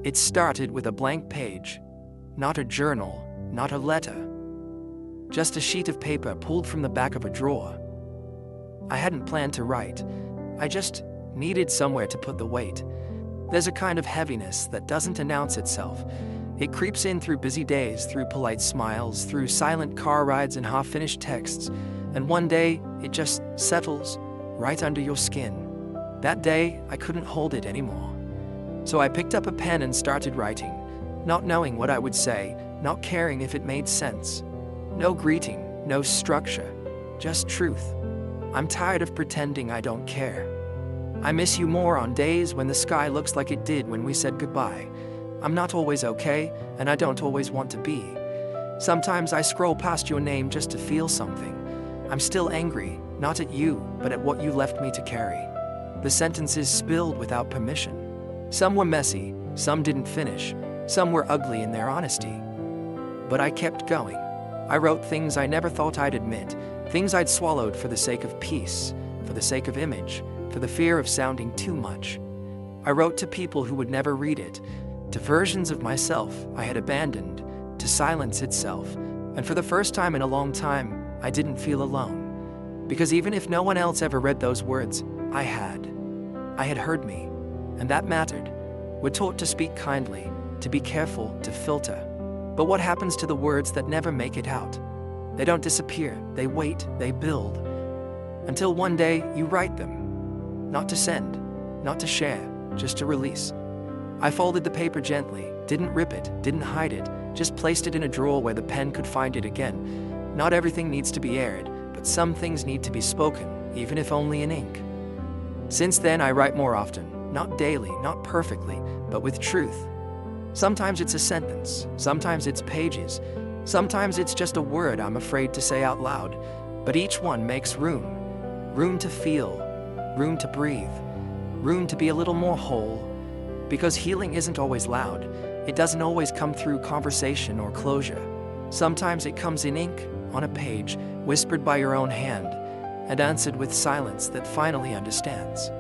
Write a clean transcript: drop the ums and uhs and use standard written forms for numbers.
It started with a blank page, not a journal, not a letter, just a sheet of paper pulled from the back of a drawer. I hadn't planned to write. I just needed somewhere to put the weight. There's a kind of heaviness that doesn't announce itself. It creeps in through busy days, through polite smiles, through silent car rides and half-finished texts, and one day it just settles right under your skin. That day, I couldn't hold it anymore. So I picked up a pen and started writing, not knowing what I would say, not caring if it made sense. No greeting, no structure, just truth. I'm tired of pretending I don't care. I miss you more on days when the sky looks like it did when we said goodbye. I'm not always okay, and I don't always want to be. Sometimes I scroll past your name just to feel something. I'm still angry, not at you, but at what you left me to carry. The sentences spilled without permission. Some were messy, some didn't finish, some were ugly in their honesty. But I kept going. I wrote things I never thought I'd admit, things I'd swallowed for the sake of peace, for the sake of image, for the fear of sounding too much. I wrote to people who would never read it, to versions of myself I had abandoned, to silence itself, and for the first time in a long time, I didn't feel alone. Because even if no one else ever read those words, I had heard me, and that mattered. We're taught to speak kindly, to be careful, to filter. But what happens to the words that never make it out? They don't disappear, they wait, they build. Until one day, you write them. Not to send, not to share, just to release. I folded the paper gently, didn't rip it, didn't hide it, just placed it in a drawer where the pen could find it again. Not everything needs to be aired, but some things need to be spoken, even if only in ink. Since then, I write more often, not daily, not perfectly, but with truth. Sometimes it's a sentence, sometimes it's pages, sometimes it's just a word I'm afraid to say out loud, but each one makes room. Room to feel, room to breathe, room to be a little more whole. Because healing isn't always loud. It doesn't always come through conversation or closure. Sometimes it comes in ink, on a page, whispered by your own hand, and answered with silence that finally understands.